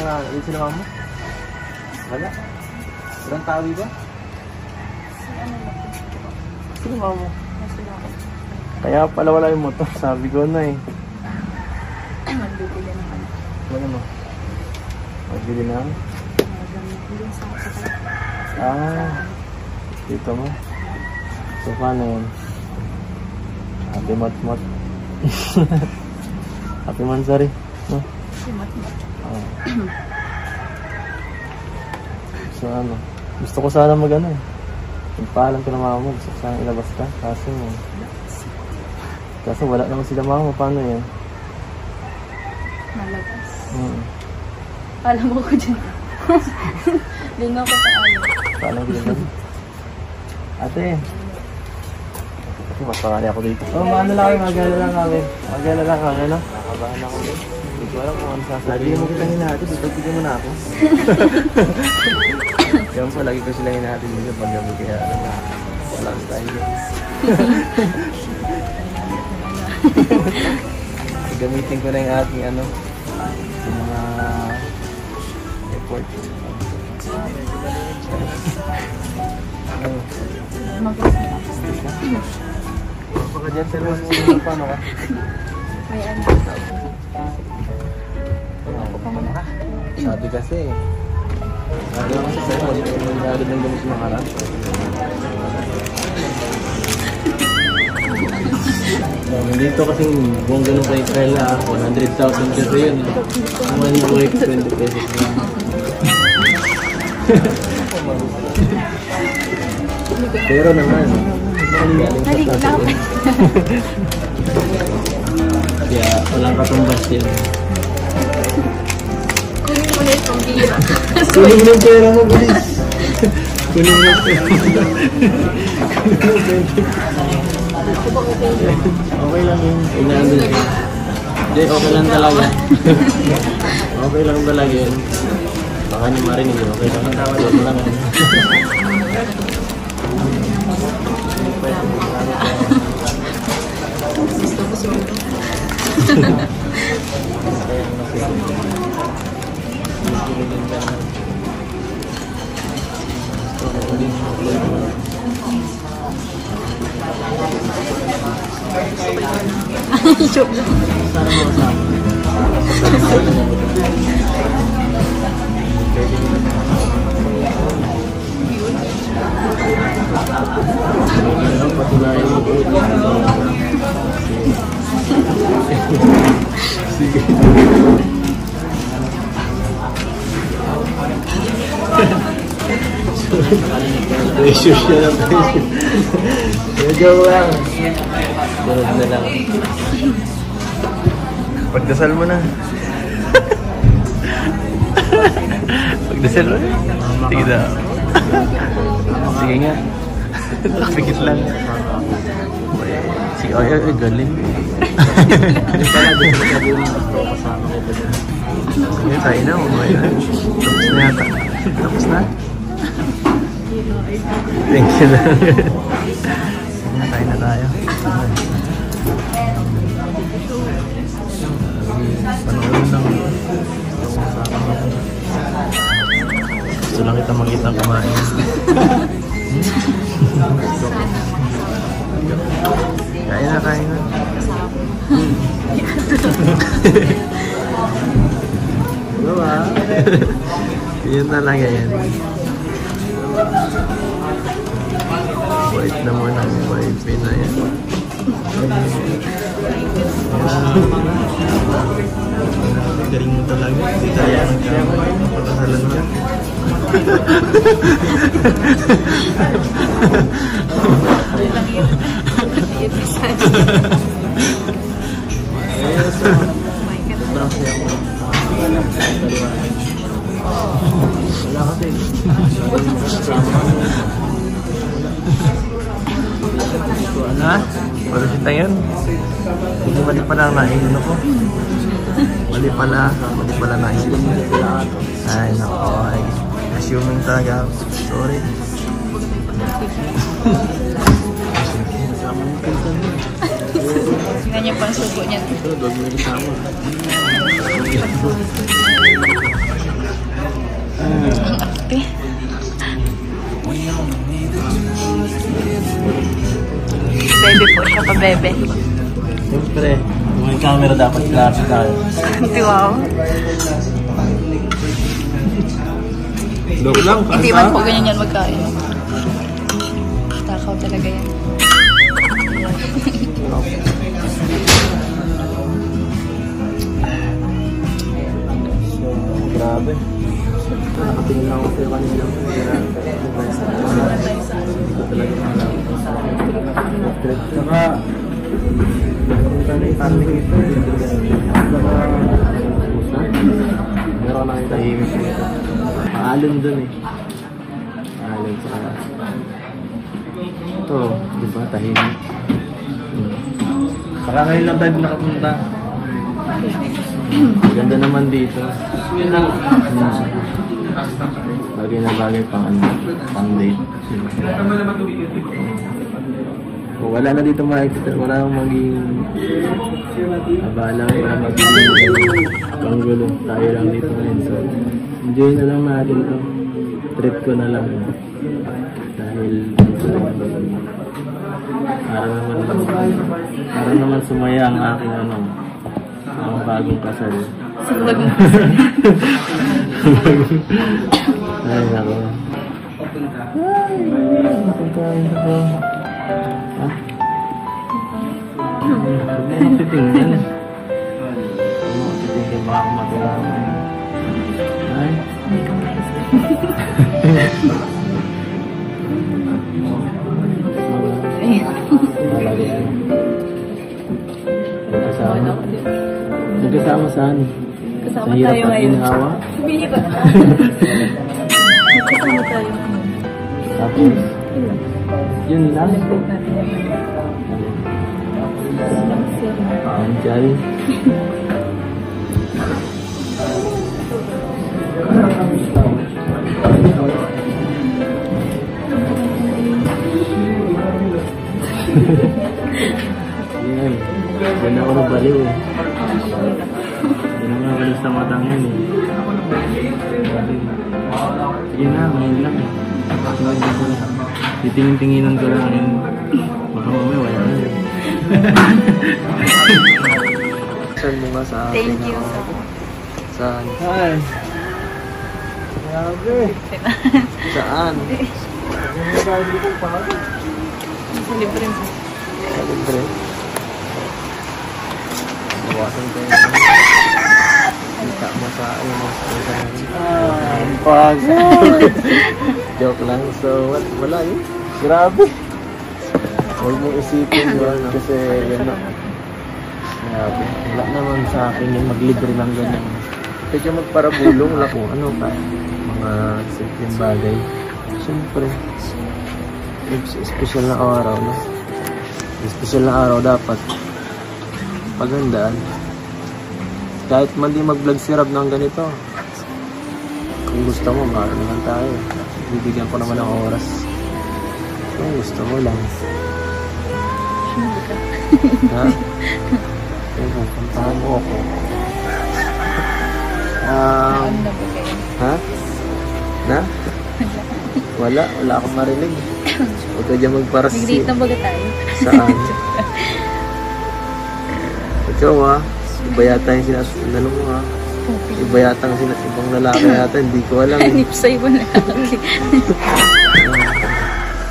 mga sinama mo? Wala? Walang tawi ba? Sinama mo? Kaya pala wala yung motor. Sabi ko na eh. Magbibili na kami. Wala mo? Magbili na ako? Dito mo? So paano yun? Happy mat-mat. Happy Mansari. No? Happy mat-mat. So ano? Gusto ko sana mag-ano eh. Pagpaalam ko na mama mo. Gusto ko sana ilabas ka. Kaso wala naman sila mama. Paano yan? Malabas. Alam mo ko dyan. Lingaw ko sa alam. Paano ginagawa? Ate. Mas pangali ako dito. Maano lang kami. Magala lang kami. No? Nakabahan ako dito. Hindi ko alam kung ano sasabihin. Lagi mo kitang hinahatid. Ipagpigyan mo na ako. Kaya po, lagi ko sila hinahatid dito pag gabi. Kaya alam na. Wala sa tayo. Gamitin ko na yung ating ano. Yung mga report. Baka dyan sila mo paano ka? May ano. Ako pa muna ka. Sabi kasi sabi lang kasi sa'yo, mag-alid ng gamit mga harap. Dito kasing buong ganun kay Carla, 100,000 kasi yun. One week, 20 pesos lang. Pero naman, galing sa tatin. Kaya walang katumbas yan. Kunin mo na yung pambira. Kunin mo yung pera mo, bilis. Kunin mo yung pera mo. Okay lang yun. Hindi, okay lang talaga. Okay lang talaga yun. Baka nyo marinig yun. Okay lang. Tawad mo lang yun. Joke lang. Sana mo kasama. Patunayan mo po. Sige. Pressure siya na pressure. Medyo lang. Sunod na lang. Pagdasal mo na. Pagdasal mo na. Sige na. Sige nga. Nakapikit lang. Sige, ay, galing. Hindi pala, di ko sabi yung kasama ko pa dyan. Sige, tayo na. Tapos na yata. Tapos na. Thank you lang. Sige, tayo na tayo. Panoorin lang. Gusto lang kita makita kumain. Kain na, kain na. Diba? Yun talaga yan. Wait naman ang wifi na yan. Galing mo talaga. Hindi kaya ng kamay. Pagkasalan ka. Wala kasi. Wala? Wala si Tayon. Hindi mali pala naiin ako. Mali pala naiin. Ay, nako. Assuming talaga. Sorry. Tingnan niyo pa ang sugo niyan. Ito, dog mo yung kasama. Pabebe po siya, pabebe. Siyempre, kung may camera dapat klase tayo. Wow. Look lang, Hindi man po ganyan yan magkain. Takaw talaga yan. Grabe. Nakatingin lang ako sa'yo kanina. Saka, punta na yung family ito. Meron na yung tahimik nito. Paalim dun eh. Paalim sa ito, di ba? Tahimik. Saka ngayon lang tayo nakapunta. Ganda naman dito. Bagay na bagay pang date. Wala na dito makikita. Wala nang maging abala. Wala maging panggulo. Tayo lang dito ngayon. So, enjoy na lang natin to. Trip ko na lang. Dahil para naman sumaya ang aking ang bagong kasal. Ay, nako. Ay, nako. Ha? Huwag mo napitingin. Huwag mo napitingin. Baka matulaman. Ay. Nagkasama saan? Kasama tayo ngayon. Bihira na. Kasama tayo. Tapos? Yun lang. Anjay. Yan. Yan ako nabaliw eh. Yan ang nabaliw sa matang yan eh. Yan na, ngayon lang eh. Titingin-tinginan ko lang yun. Baka mamaya wala na yun. Saan mo nga sa akin? Thank you. Saan? Hi! Grabe! Saan? Sa libre mo. Sa libre? Bawasan tayo. Kita mo sa ano mo sa pag joke lang. So, wala yun. Grabe. Huwag mong isipin yun kasi yun na. Grabe. Wala naman sa akin yung maglibre ng ganyan. Pwede magparabulong lang kung ano pa. Mga simpleng bagay. Siyempre. Special na araw, no? Special na araw dapat pagandaan. Kahit man di mag-vlog si Rob ng ganito. Kung gusto mo, maaari naman tayo. Bibigyan ko naman ng oras. Kung gusto mo lang. Ha? Kaya puntahan mo ako. Ha? Na? Wala akong marinig. Huwag ka dyan magparas. Nag-date na baga tayo. Saan? Ikaw iba yata yung sinasundan mo ha. Iba yata ang ibang lalaki yata, hindi ko alam. Hanip sa ibang lalaki.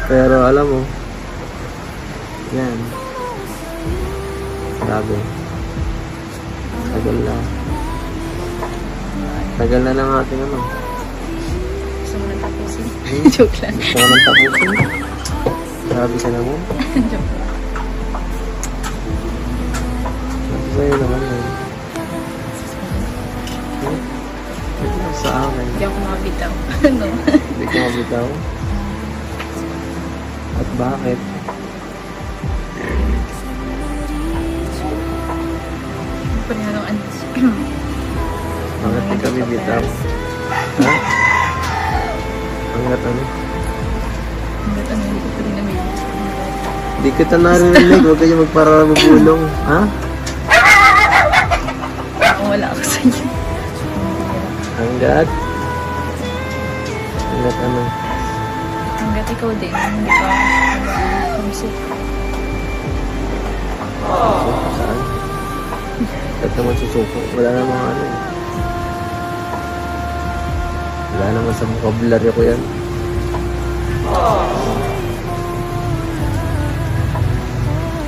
Pero alam mo, yan. Sabi. Tagal na lang ating ano. Gusto mo nang tapusin? Joke lang. Gusto mo nang tapusin? Sabi ka na mo? Joke lang. Sa'yo naman yun. Sa akin. Hindi ako makabitaw. Ano? Hindi ka mabitaw? At bakit? Parang ano? Bakit di ka bibitaw? Ha? Hanggat ano? Hanggat ano? Hindi ko pa rin namin. Hindi kita narinig. Huwag kayo magparabulong. Ha? Wala ako sa inyo. Hanggat? Hanggat ano? Hanggat ikaw din. Hindi pa homesick. Susuko saan? Ba't naman susuko? Wala namang ano eh. Wala naman sa vocabulary ko yan.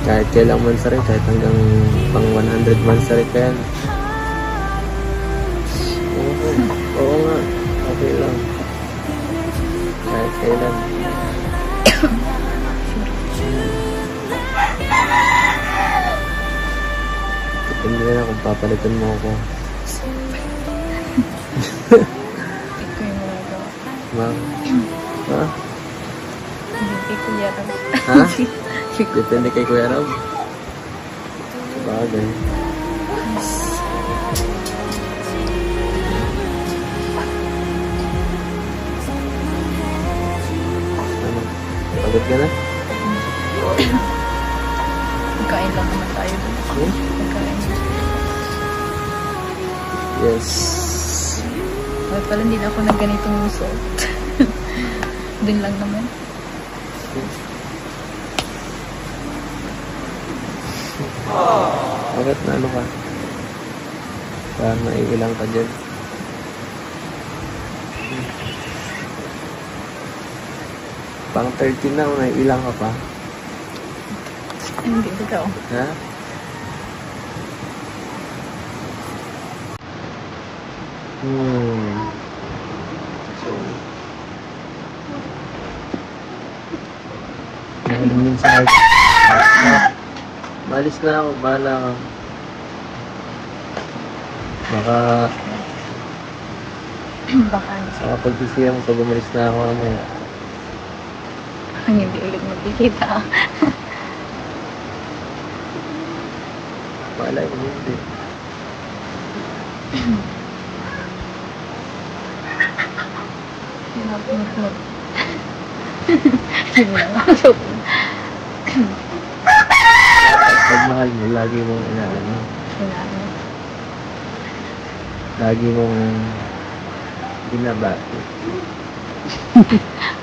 Kahit kailang mansarik, kahit hanggang pang 100 mansarik ka yan. Oo nga, okay lang. Kahit kailan. Depende na lang kung papalitan mo ako. Ito yung magagawa. Ma'am? Ha? Hindi ko yata. Ha? Depende kay Kuya Rob. Bagay. Ano? Pagod ka na? Magkain lang naman tayo. Magkain. Yes. Bakit pala hindi na ako nagganitong result? Dun lang naman. Bakit na ano ka? Parang naiilang ka dyan. Pang 13 na, naiilang ka pa. Hindi ikaw. Ha? Nakalimin sa heart. Malis na ako, bahala ka. Baka pagkisiya mo pag umalis na ako mamaya. Ang hindi ulit magkikita. Malay mo hindi. Hinap-hinap. Pag mahal mo, lagi mong inaano. Lagi mong binabati.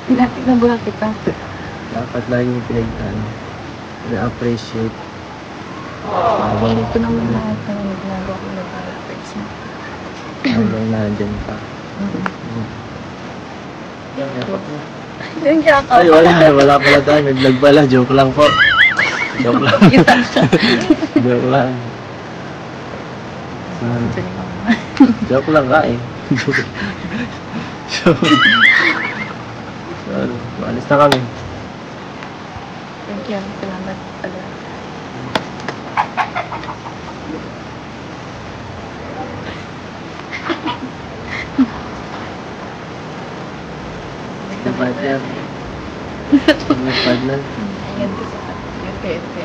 Pinati na ba kita? Dapat lagi mong na-appreciate. Ito naman lahat ng ginagawa ko na para-appreciate mo. Habang nandyan pa. Yung jack Ay, wala pala tayo. Nag-vlog pala. Joke lang po. Joke lang. Joke lang. Joke lang ka eh. So, alis na kami. Thank you. Salamat pala. Partner. Partner. Ingat ka sa ingat ka.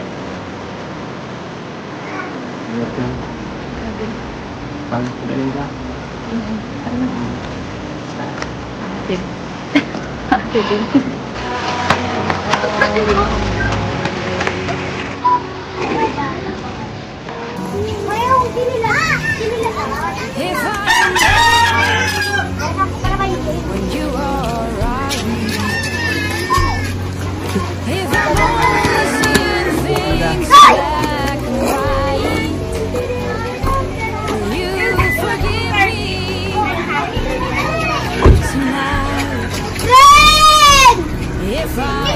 Ingat ka. Sabi. Pagpagaling ka. Atin. Atin din. When you are right, if I'm only seeing things black and white, will you forgive me tonight? If I